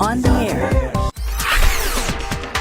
on the air.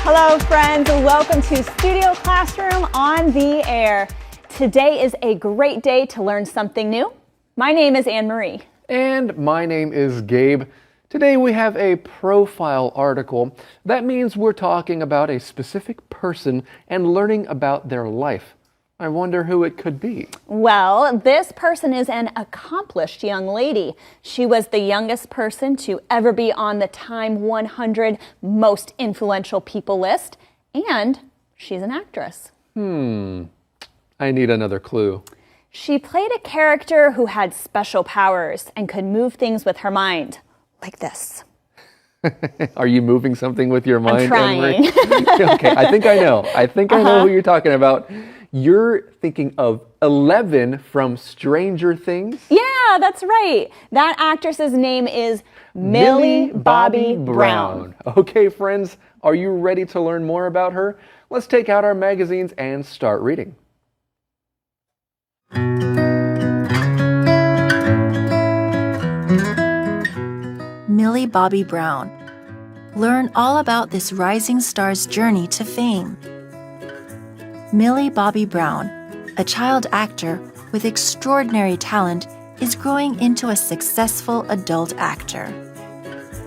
Hello, friends. Welcome to Studio Classroom on the air. Today is a great day to learn something new. My name is Anne-Marie. And my name is Gabe. Today we have a profile article. That means we're talking about a specific person and learning about their life. I wonder who it could be. Well, this person is an accomplished young lady. She was the youngest person to ever be on the Time 100 Most Influential People list, and she's an actress. I need another clue. She played a character who had special powers and could move things with her mind, like this. Are you moving something with your mind, I'm trying. Anne-Marie? Okay, I think I know. I think I know who you're talking about. You're thinking of 11 from Stranger Things? Yeah, that's right. That actress's name is Millie Bobby Brown. Okay, friends, are you ready to learn more about her? Let's take out our magazines and start reading. Millie Bobby Brown. Learn all about this rising star's journey to fame. Millie Bobby Brown, a child actor with extraordinary talent, is growing into a successful adult actor.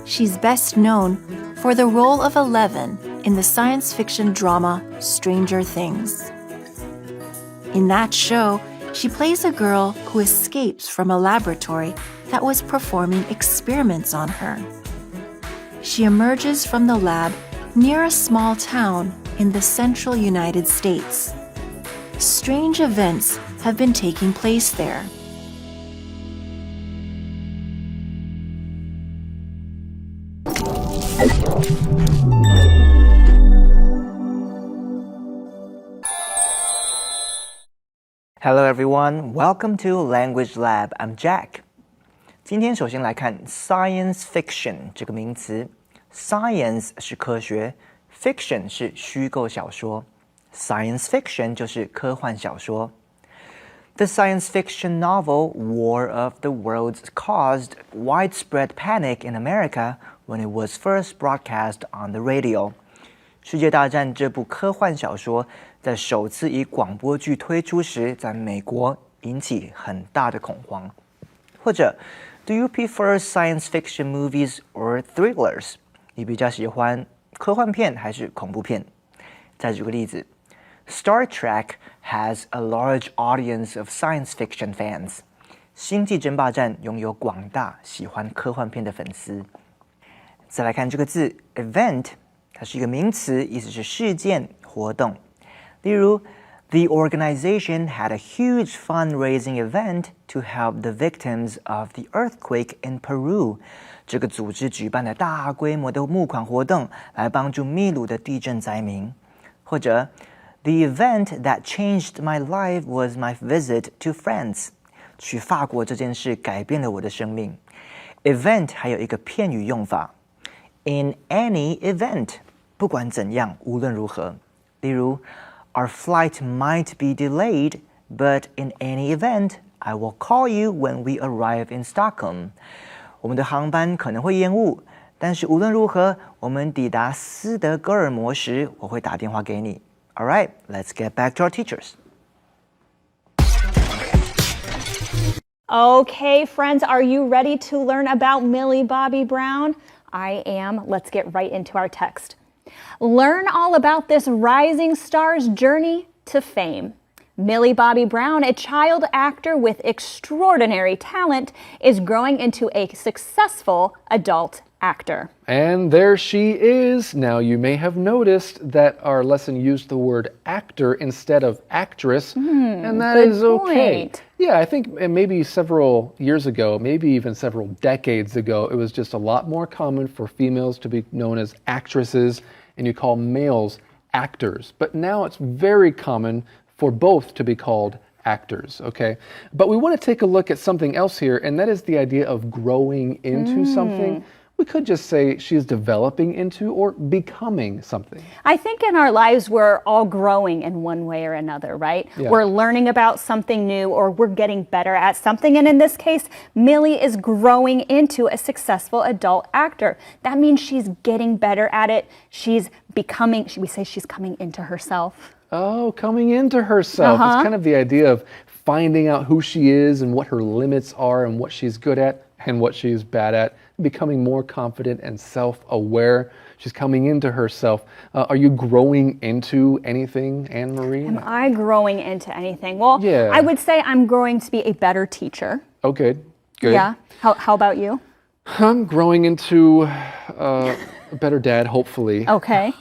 She's best known for the role of 11 in the science fiction drama Stranger Things. In that show, she plays a girl who escapes from a laboratory that was performing experiments on her. She emerges from the lab near a small town in the central United States. Strange events have been taking place there. Hello everyone, welcome to Language Lab. I'm Jack. 今天首先来看 science fiction 这个名词。Science 是科学 ，fiction 是虚构小说。Science fiction 就是科幻小说。The science fiction novel War of the Worlds caused widespread panic in America when it was first broadcast on the radio. 世界大战这部科幻小说在首次以广播剧推出时，在美国引起很大的恐慌。或者 Do you prefer science fiction movies or thrillers? 你比较喜欢科幻片还是恐怖片？再举个例子 Star Trek has a large audience of science fiction fans. 星际争霸战拥有广大喜欢科幻片的粉丝。再来看这个字 event， 它是一个名词，意思是事件、活动。例如 The organization had a huge fundraising event to help the victims of the earthquake in Peru. 这个组织举办了大规模的募款活动，来帮助秘鲁的地震灾民。或者 The event that changed my life was my visit to France. 去法国这件事改变了我的生命。Event 还有一个片语用法 In any event， 不管怎样，无论如何。例如Our flight might be delayed, but in any event, I will call you when we arrive in Stockholm. 我们的航班可能会延误，但是无论如何，我们抵达斯德哥尔摩时，我会打电话给你。All right, let's get back to our teachers. Okay, friends, are you ready to learn about Millie Bobby Brown? I am. Let's get right into our text. Learn all about this rising star's journey to fame. Millie Bobby Brown, a child actor with extraordinary talent, is growing into a successful adult actor. And there she is. Now, you may have noticed that our lesson used the word actor instead of actress, and that is okay. Point. Yeah, I think maybe several years ago, maybe even several decades ago, it was just a lot more common for females to be known as actresses, and you call males actors. But now it's very common for both to be called actors, okay? But we want to take a look at something else here, and that is the idea of growing into something. We could just say she's developing into or becoming something. I think in our lives, we're all growing in one way or another, right? Yeah. We're learning about something new or we're getting better at something. And in this case, Millie is growing into a successful adult actor. That means she's getting better at it. She's becoming, we say she's coming into herself. Oh, coming into herself. It's kind of the idea of finding out who she is and what her limits are and what she's good at and what she's bad at, becoming more confident and self-aware. She's coming into herself. Are you growing into anything, Anne-Marie? Am I growing into anything? Well, Yeah. I would say I'm growing to be a better teacher. Okay, good. Yeah. How about you? I'm growing into a better dad, hopefully. Okay.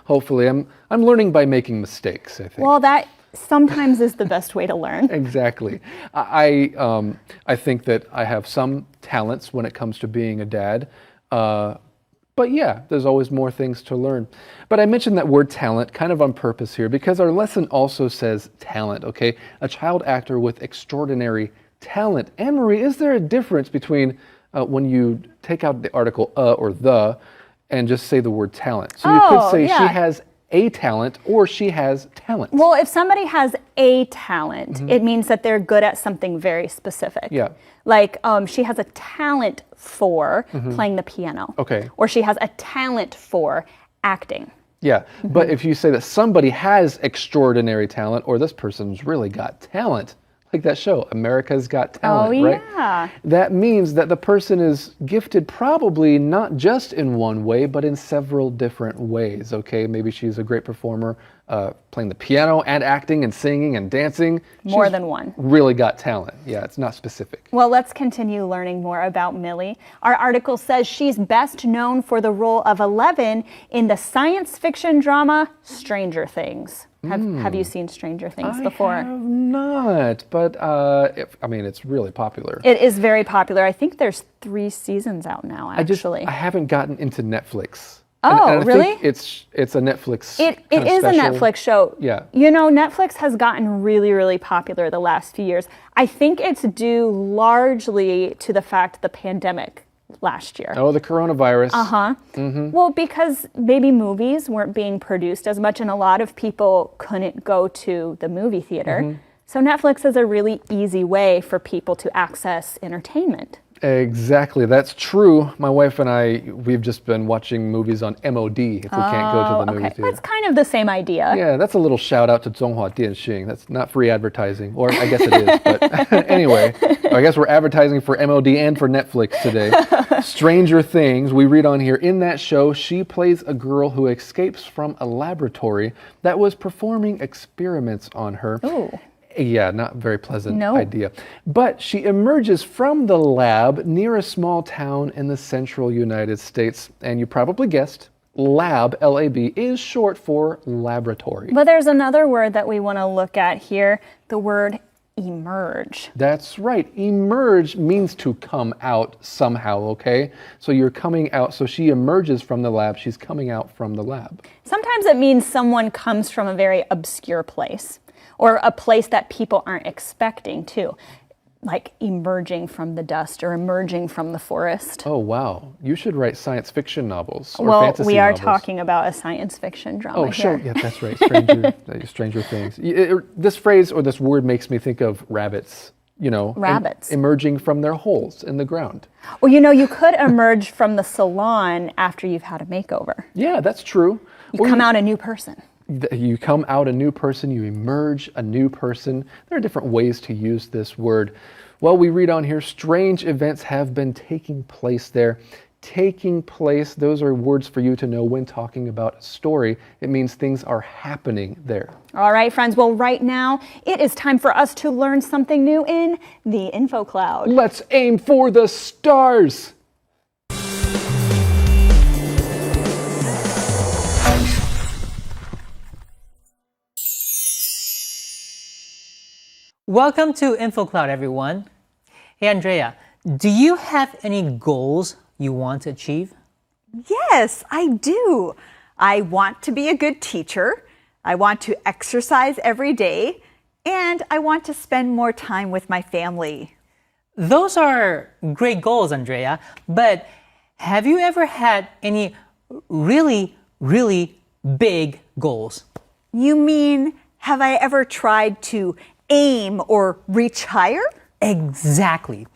Hopefully. I'm learning by making mistakes, I think. Well, that sometimes is the best way to learn. Exactly. I think that I have some talents when it comes to being a dad. But yeah, there's always more things to learn. But I mentioned that word talent kind of on purpose here because our lesson also says talent, okay? A child actor with extraordinary talent. Anne-Marie, is there a difference between when you take out the article or the and just say the word talent? So you could say yeah. she has a talent or she has talent. Well, if somebody has a talent, it means that they're good at something very specific. Yeah. Like she has a talent for playing the piano. Okay. Or she has a talent for acting. Yeah, but if you say that somebody has extraordinary talent or this person's really got talent, like that show, America's Got Talent, right? Yeah. That means that the person is gifted probably not just in one way, but in several different ways, okay? Maybe she's a great performer, playing the piano and acting and singing and dancing. More She's than one. Really got talent. Yeah, it's not specific. Well, let's continue learning more about Millie. Our article says she's best known for the role of Eleven in the science fiction drama Stranger Things. Have you seen Stranger Things before? I have not, but it's really popular. It is very popular. I think there's 3 seasons out now, actually. I haven't gotten into Netflix. Oh, and I really? think it's a Netflix. It kind of is a special. Netflix show. Yeah. You know, Netflix has gotten really, really popular the last few years. I think it's due largely to the fact the pandemic last year. Oh, the coronavirus. Well, because maybe movies weren't being produced as much and a lot of people couldn't go to the movie theater. So Netflix is a really easy way for people to access entertainment. Exactly, that's true. My wife and I, we've just been watching movies on MOD if we can't go to the movie theater. That's kind of the same idea. Yeah, that's a little shout out to Zhonghua Dianxing. That's not free advertising, or I guess it is. But anyway, I guess we're advertising for MOD and for Netflix today. Stranger Things, we read on here, in that show, she plays a girl who escapes from a laboratory that was performing experiments on her. Ooh. Yeah, not very pleasant No. idea. But she emerges from the lab near a small town in the central United States. And you probably guessed, lab, L-A-B, is short for laboratory. But there's another word that we want to look at here, the word emerge. That's right. Emerge means to come out somehow, okay? So you're coming out. So she emerges from the lab. She's coming out from the lab. Sometimes it means someone comes from a very obscure place or a place that people aren't expecting too, like emerging from the dust or emerging from the forest. Oh, wow. You should write science fiction novels or Well, fantasy we are novels. talking about a science fiction drama Oh, here. sure. Yeah, that's right. Stranger Things. This phrase or this word makes me think of rabbits, Rabbits. emerging from their holes in the ground. Well, you could emerge from the salon after you've had a makeover. Yeah, that's true. You come out a new person. You come out a new person, you emerge a new person. There are different ways to use this word. Well, we read on here, strange events have been taking place there. Taking place, those are words for you to know when talking about a story. It means things are happening there. All right, friends. Well, right now, it is time for us to learn something new in the Info Cloud. Let's aim for the stars. Welcome to InfoCloud, everyone. Hey, Andrea, do you have any goals you want to achieve? Yes, I do. I want to be a good teacher. I want to exercise every day. And I want to spend more time with my family. Those are great goals, Andrea, but Have you ever had any really, really big goals? You mean, have I ever tried to aim or reach higher? Exactly.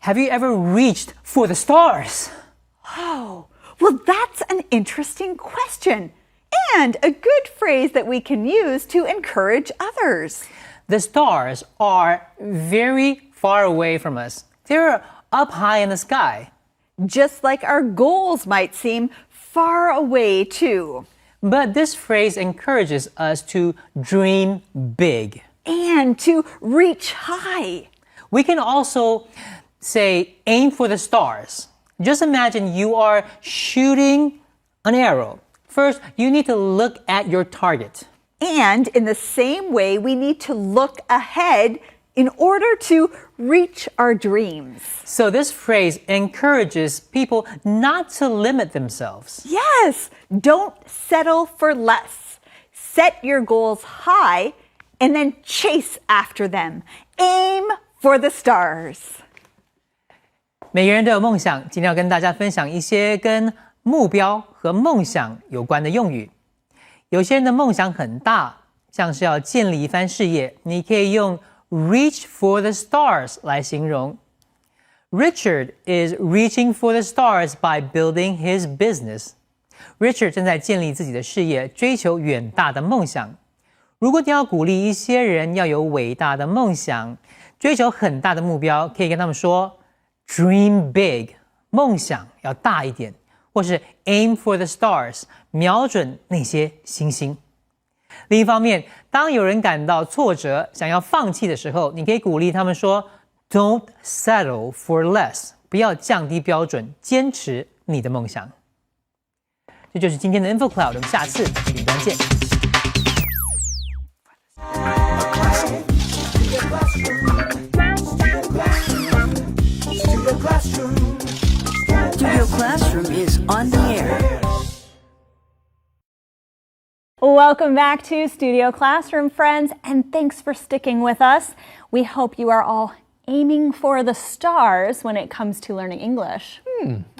Have you ever reached for the stars? Oh, well, that's an interesting question and a good phrase that we can use to encourage others. The stars are very far away from us. They're up high in the sky. Just like our goals might seem far away too. But this phrase encourages us to dream big. And to reach high. We can also say aim for the stars. Just imagine you are shooting an arrow. First, you need to look at your target. And in the same way, we need to look ahead in order to reach our dreams. So this phrase encourages people not to limit themselves. Yes, don't settle for less. Set your goals high and then chase after them. Aim for the stars. 每个人都有梦想，今天要跟大家分享一些跟目标和梦想有关的用语。有些人的梦想很大，像是要建立一番事业，你可以用 reach for the stars 来形容。Richard is reaching for the stars by building his business. Richard 正在建立自己的事业，追求远大的梦想。如果你要鼓励一些人要有伟大的梦想，追求很大的目标，可以跟他们说 dream big， 梦想要大一点，或是 aim for the stars， 瞄准那些星星。另一方面，当有人感到挫折，想要放弃的时候，你可以鼓励他们说 don't settle for less， 不要降低标准，坚持你的梦想。这就是今天的 Info Cloud， 我们下次云端见。Studio Classroom is on the air. Welcome back to Studio Classroom, friends, and thanks for sticking with us. We hope you are all aiming for the stars when it comes to learning English.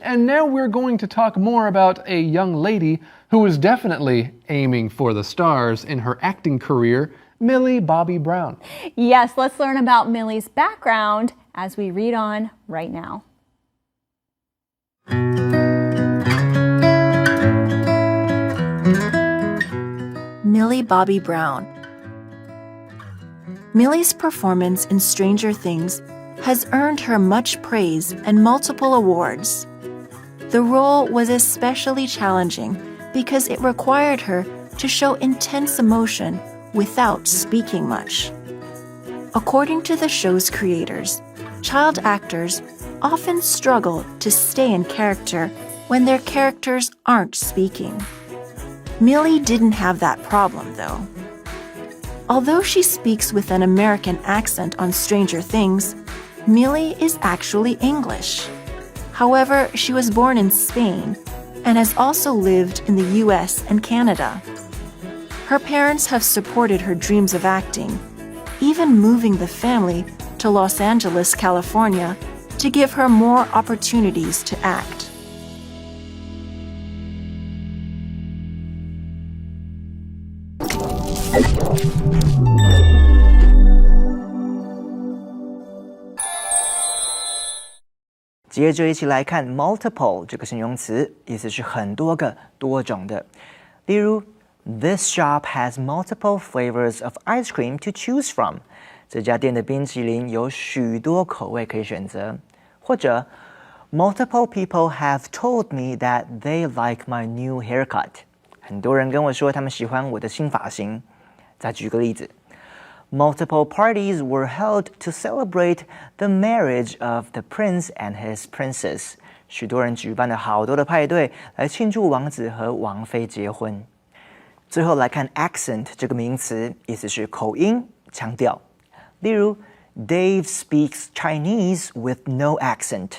And now we're going to talk more about a young lady who is definitely aiming for the stars in her acting career, Millie Bobby Brown. Yes, let's learn about Millie's background as we read on right now. Millie Bobby Brown. Millie's performance in Stranger Things has earned her much praise and multiple awards. The role was especially challenging because it required her to show intense emotion without speaking much. According to the show's creators, child actors often struggle to stay in character when their characters aren't speaking. Millie didn't have that problem, though. Although she speaks with an American accent on Stranger Things, Millie is actually English. However, she was born in Spain and has also lived in the US and Canada. Her parents have supported her dreams of acting, even moving the family to Los Angeles, California, to give her more opportunities to act. "接着一起来看 multiple 这个形容词，意思是很多个、多种的。例如 ，This shop has multiple flavors of ice cream to choose from。这家店的冰淇淋有许多口味可以选择。或者 ，Multiple people have told me that they like my new haircut。很多人跟我说他们喜欢我的新发型。再举个例子。Multiple parties were held to celebrate the marriage of the prince and his princess. 许多人举办了好多的派对来庆祝王子和王妃结婚。最后来看 accent 这个名词，意思是口音、腔调。例如 ，Dave speaks Chinese with no accent.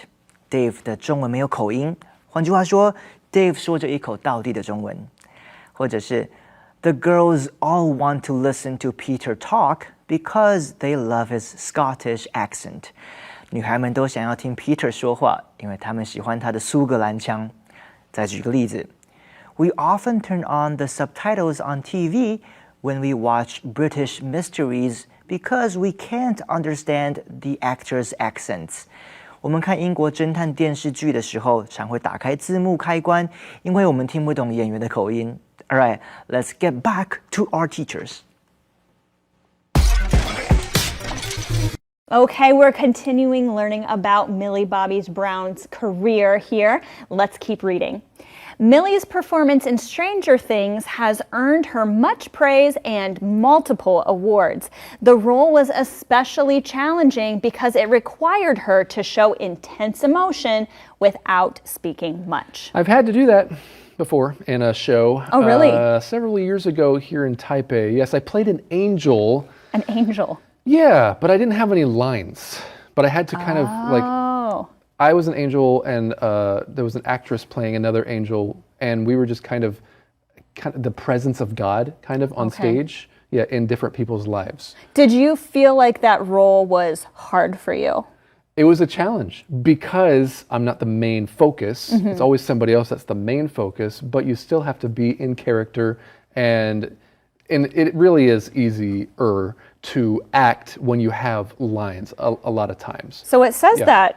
Dave 的中文没有口音，换句话说 ，Dave 说着一口道地的中文。或者是 The girls all want to listen to Peter talk because they love his Scottish accent. 女孩们都想要听 Peter 说话，因为他们喜欢他的苏格兰腔。再举个例子 ，We often turn on the subtitles on TV when we watch British mysteries because we can't understand the actors' accents. 我们看英国侦探电视剧的时候，常会打开字幕开关，因为我们听不懂演员的口音。All right, let's get back to our teachers. Okay, we're continuing learning about Millie Bobby Brown's career here. Let's keep reading. Millie's performance in Stranger Things has earned her much praise and multiple awards. The role was especially challenging because it required her to show intense emotion without speaking much. I've had to do that before in a show. Oh, really? Several years ago here in Taipei. Yes, I played an angel. An angel. Yeah, but I didn't have any lines. But I had to kind of like... I was an angel, and there was an actress playing another angel, and we were just kind of the presence of God kind of on stage, in different people's lives. Did you feel like that role was hard for you? It was a challenge because I'm not the main focus. It's always somebody else that's the main focus, but you still have to be in character, and it really is easier to act when you have lines a lot of times. So it says that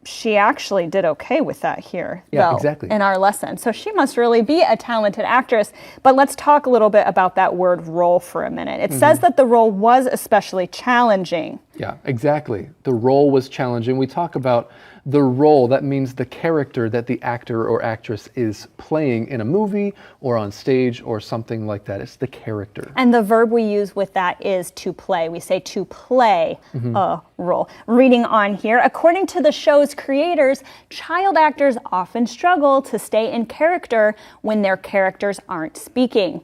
she actually did okay with that here, though, exactly. in our lesson. So she must really be a talented actress. But let's talk a little bit about that word role for a minute. It says that the role was especially challenging. Yeah, exactly. The role was challenging. We talk about the role, that means the character that the actor or actress is playing in a movie or on stage or something like that. It's the character. And the verb we use with that is to play. We say to play a role. Reading on here, according to the show's creators, child actors often struggle to stay in character when their characters aren't speaking.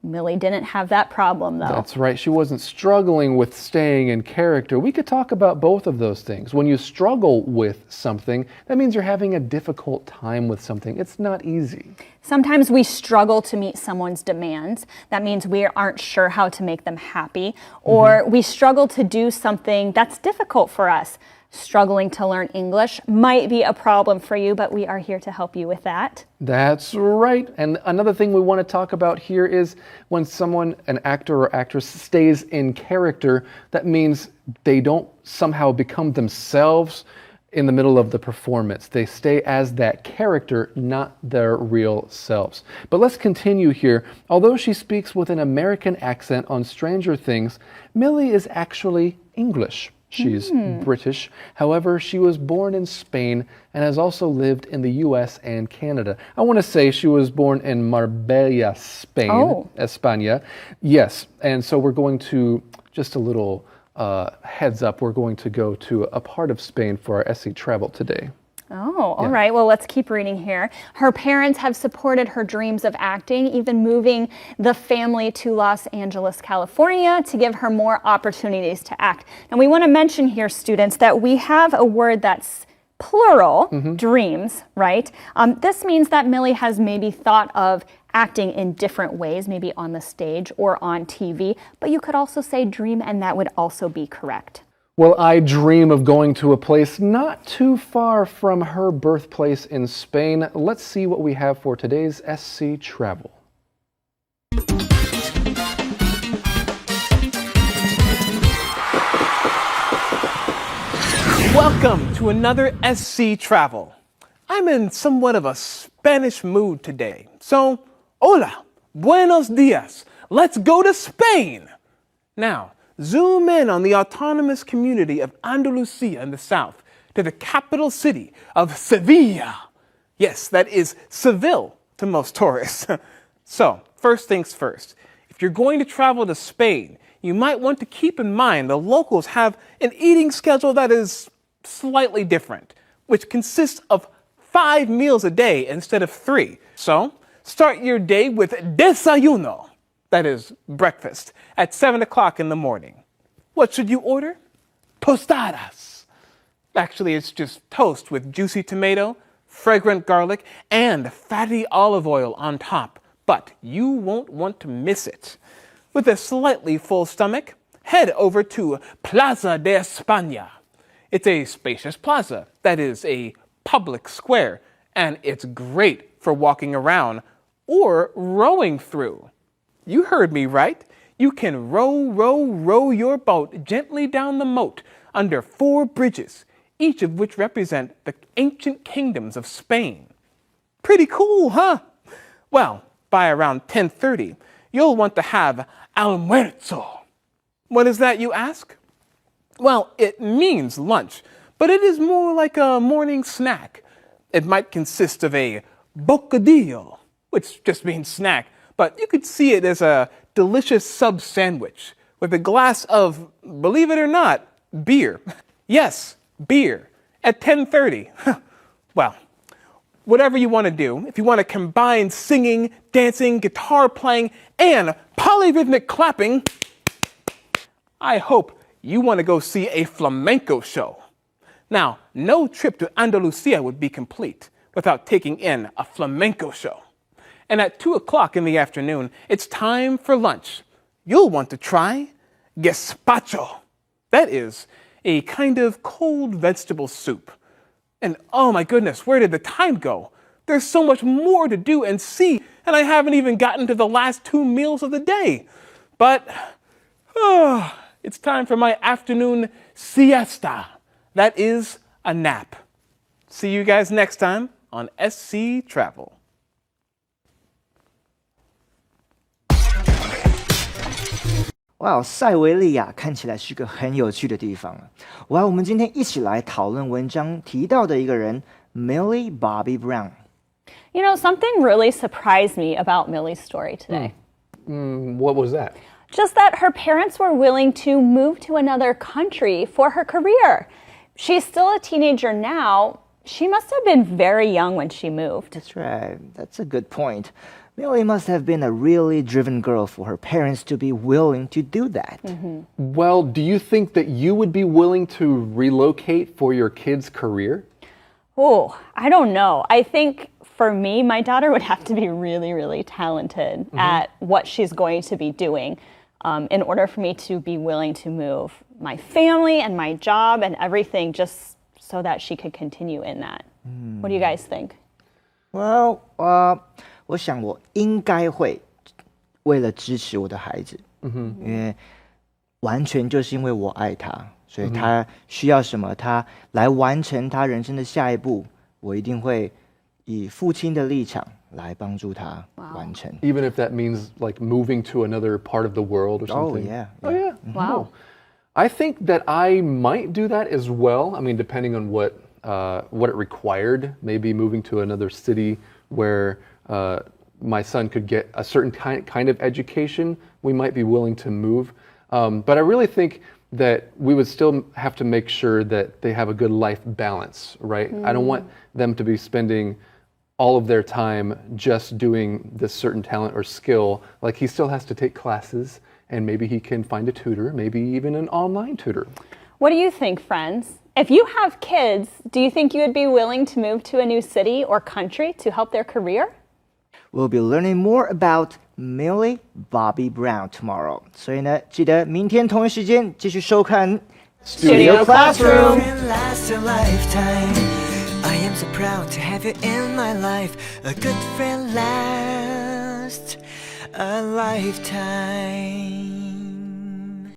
Millie didn't have that problem, though. That's right. She wasn't struggling with staying in character. We could talk about both of those things. When you struggle with something, that means you're having a difficult time with something. It's not easy. Sometimes we struggle to meet someone's demands. That means we aren't sure how to make them happy. Or we struggle to do something that's difficult for us. Struggling to learn English might be a problem for you, but we are here to help you with that. That's right. And another thing we want to talk about here is when someone, an actor or actress, stays in character, that means they don't somehow become themselves in the middle of the performance. They stay as that character, not their real selves. But let's continue here. Although she speaks with an American accent on Stranger Things, Millie is actually English. She's British. However, she was born in Spain and has also lived in the US and Canada. I want to say she was born in Marbella, Spain, España. Yes, and so we're going to, just a little heads up, we're going to go to a part of Spain for our SC travel today. Oh, all right. Well, let's keep reading here. Her parents have supported her dreams of acting, even moving the family to Los Angeles, California, to give her more opportunities to act. And we want to mention here, students, that we have a word that's plural, dreams, right? This means that Millie has maybe thought of acting in different ways, maybe on the stage or on TV, but you could also say dream, and that would also be correct. Well, I dream of going to a place not too far from her birthplace in Spain. Let's see what we have for today's SC Travel. Welcome to another SC Travel. I'm in somewhat of a Spanish mood today. So, hola, buenos dias. Let's go to Spain. Now, zoom in on the autonomous community of Andalusia in the south to the capital city of Sevilla. Yes, that is Seville to most tourists. So, first things first, if you're going to travel to Spain, you might want to keep in mind the locals have an eating schedule that is slightly different, which consists of 5 meals a day instead of 3. So, start your day with desayuno. That is breakfast, at 7 o'clock in the morning. What should you order? Tostadas. Actually, it's just toast with juicy tomato, fragrant garlic, and fatty olive oil on top. But you won't want to miss it. With a slightly full stomach, head over to Plaza de España. It's a spacious plaza that is a public square, and it's great for walking around or rowing through. You heard me right. You can row your boat gently down the moat under 4 bridges, each of which represent the ancient kingdoms of Spain. Pretty cool, huh? Well, by around 10:30, you'll want to have almuerzo. What is that, you ask? Well, it means lunch, but it is more like a morning snack. It might consist of a bocadillo, which just means snack, but you could see it as a delicious sub-sandwich with a glass of, believe it or not, beer. Yes, beer at 10:30. Well, whatever you want to do, if you want to combine singing, dancing, guitar playing, and polyrhythmic clapping, I hope you want to go see a flamenco show. Now, no trip to Andalusia would be complete without taking in a flamenco show. And at 2 o'clock in the afternoon, it's time for lunch. You'll want to try gazpacho. That is a kind of cold vegetable soup. And oh my goodness, where did the time go? There's so much more to do and see, and I haven't even gotten to the last 2 meals of the day. But, it's time for my afternoon siesta. That is a nap. See you guys next time on SC Travel. 哇，塞维利亚看起来是个很有趣的地方。我们今天一起来讨论文章提到的一个人 Millie Bobby Brown。You know, something really surprised me about Millie's story today. What was that? Just that her parents were willing to move to another country for her career. She's still a teenager now. She must have been very young when she moved. That's right. That's a good point. Millie must have been a really driven girl for her parents to be willing to do that. Well, do you think that you would be willing to relocate for your kid's career? Oh, I don't know. I think for me, my daughter would have to be really, really talented at what she's going to be doing in order for me to be willing to move my family and my job and everything just so that she could continue in that. What do you guys think? Well, 我想我应该会为了支持我的孩子，因为完全就是因为我爱他，所以他需要什么，他来完成他人生的下一步，我一定会以父亲的立场来帮助他完成。Even if that means like moving to another part of the world or something. Oh yeah. Wow. I think that I might do that as well. I mean, depending on what it required, maybe moving to another city where my son could get a certain kind of education, we might be willing to move. But I really think that we would still have to make sure that they have a good life balance, right? I don't want them to be spending all of their time just doing this certain talent or skill. Like, he still has to take classes, and maybe he can find a tutor, maybe even an online tutor. What do you think, friends? If you have kids, do you think you would be willing to move to a new city or country to help their career? We'll be learning more about Millie Bobby Brown tomorrow. 所以呢，记得明天同一时间继续收看 Studio Classroom. Last a lifetime. I am so proud to have you in my life. A good friend lasts a lifetime.